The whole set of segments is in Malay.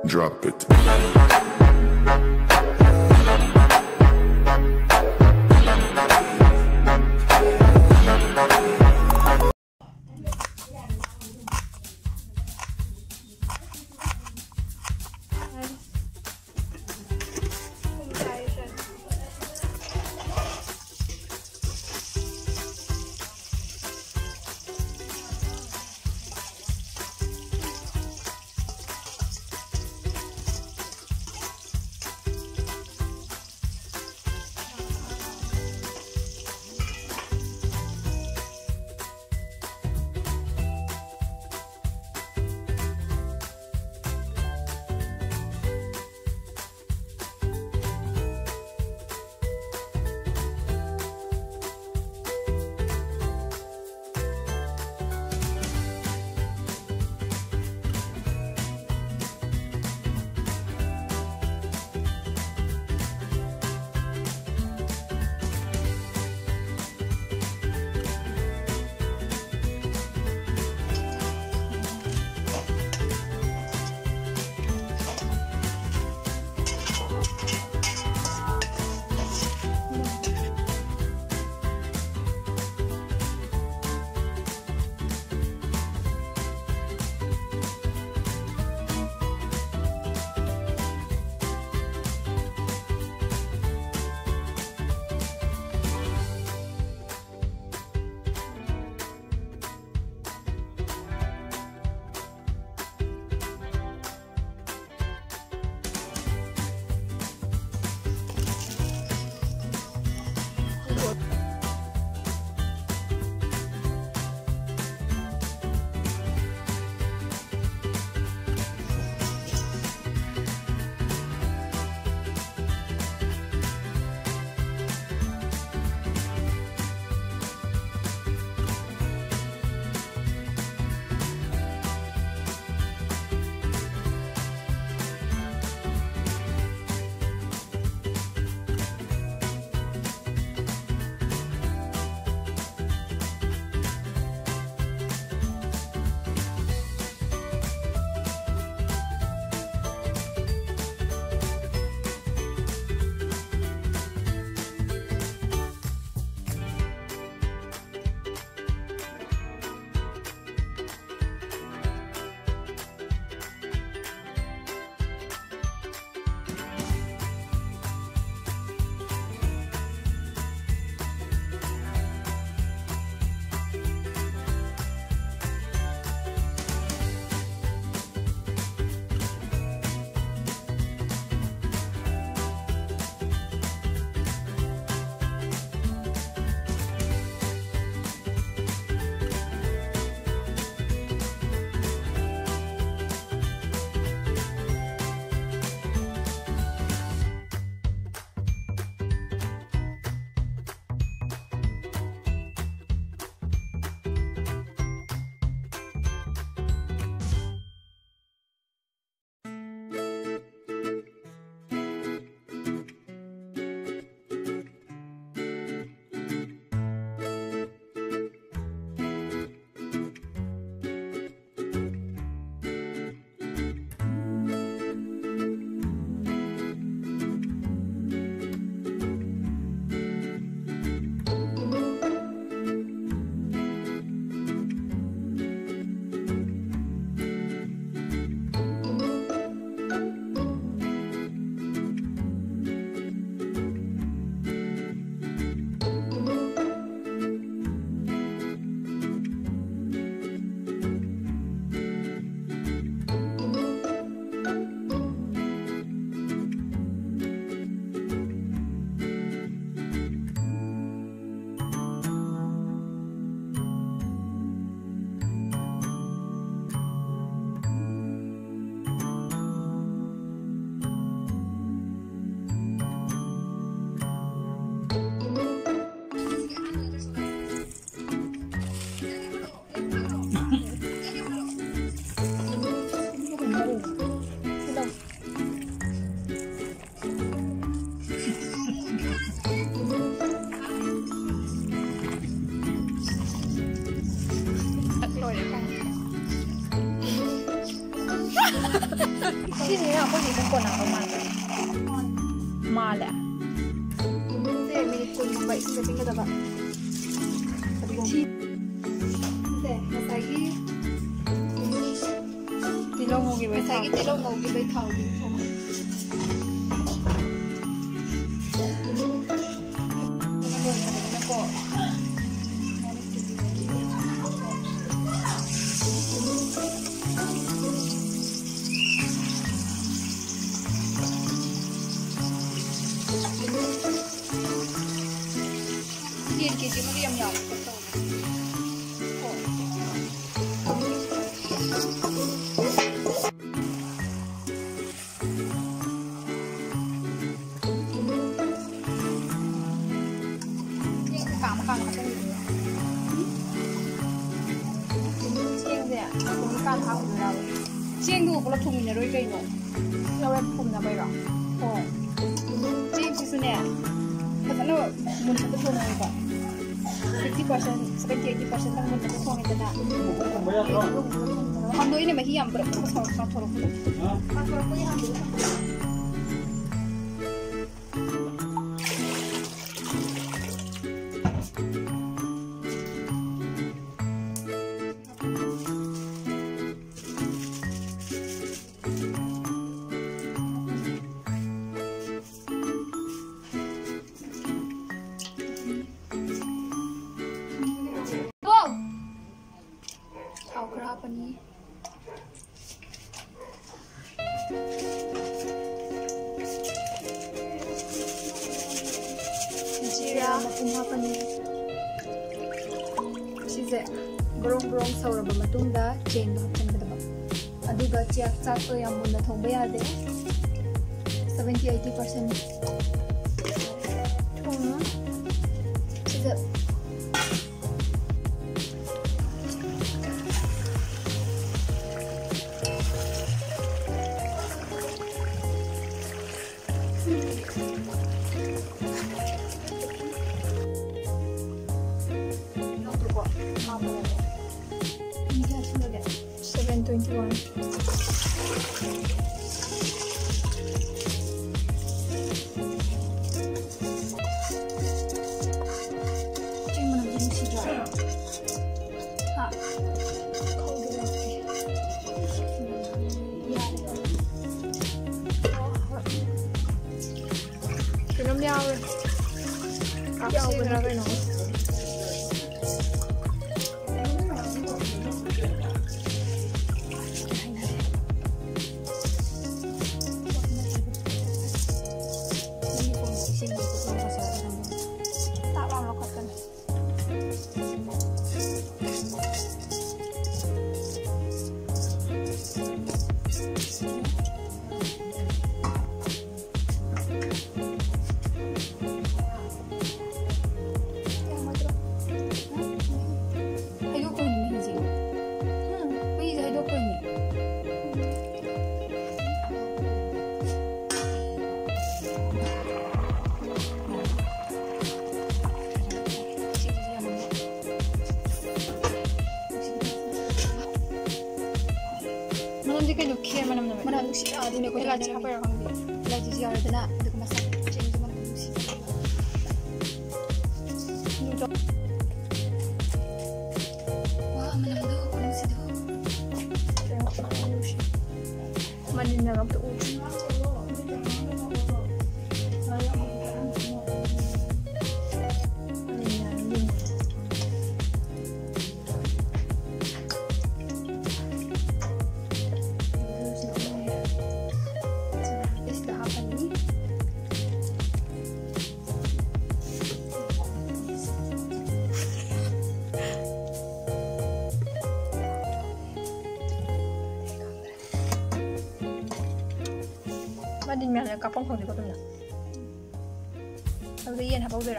Drop it. ที่นี้เราคนนี้เป็นคนเอามาเลยมาแหละเจ๊มีคนไปจะเป็นกระดาษที่เจ๊มาใส่กี่ตีลงงูกี่ใบใส่กี่ตีลงงูกี่ใบเท่าดีJadi mana yang nyam betul. Oh. Ini makan apa ni? Cieng dia, makan apa ni? Cieng tu kalau thùng ni rồi cái nó,เราแบบthùngนะไปหรอ? Oh. Cieng tu sebenarnya, kalau mun kita thùng ni kan. 50%, 70-80% ang muna ko ito na. Hando ini mahiyam pero masarap ko. Masarap ko yung hando. Apa ni? Jira apa ni? Size brong saura ba matungda chain ba hapchangadaba. Aduga chiak chak to yam muna thongba yade. 70-80% thongna. Size Jauh bener kan no? Tak lama kotan. Hindi kayo kaya manam siya din ko lagi apa yang lagi siya ada na itu masak change mana siya wah manam do ko si do manin na to Madin mẹ kapong không thì có tôi nhỉ? Tao yên hả bao giờ?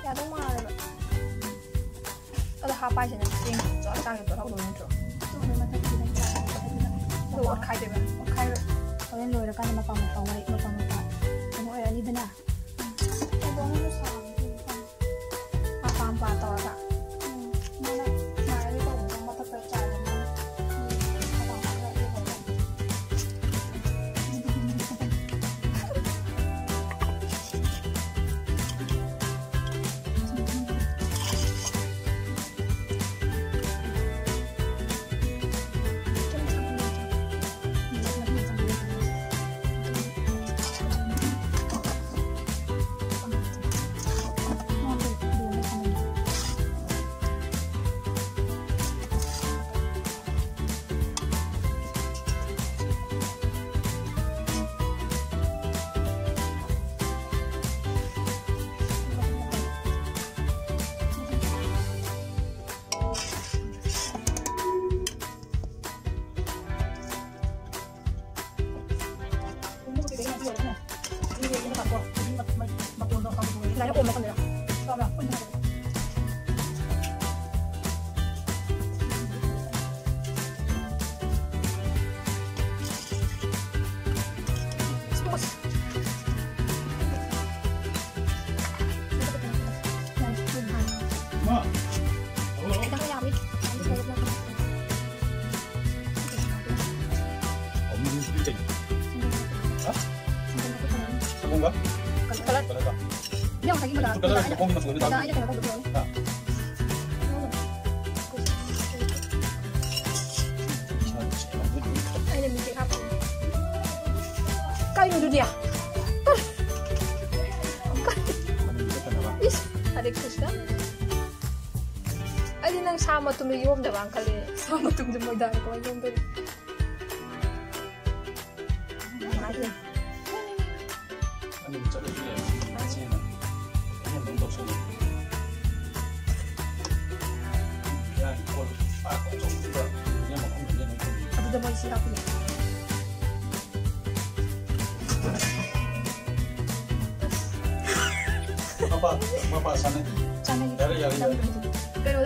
Ya đúng mà 하빠지는 찡 쪄가게 돌아오는 중. 또 어카이 되면 어카이. Kalian lo kan mapang wali mapang. Ano ay ani dana. 이거는 사. 아빠 떠라. mana nah ini kalau udah mata percaya mana Kayaknya kok makan ya? Sama aku ini. Ma, Kita kayak apa? kamu ini sudah jadi? Hah? Kamu enggak? Kalau Kenapa? yang lagi muda, Suka lagi kamu masuk ke muda dalam. aja kayak betul. Nah, Ini bikin apa? Kayu dulu dia. Is, ada kusda. Ada nang sama tuh miyom dah bang kali. Sama tuh jemur dah kalau yom tuh. Ada. 아니 잘라줄게. 아침에는 그냥 너무 없어도 그냥 이걸 딱 정도가 그냥 먹으면 되는 거. Ada jemur siapa ya? Apa sana? Sana Dari yang Pero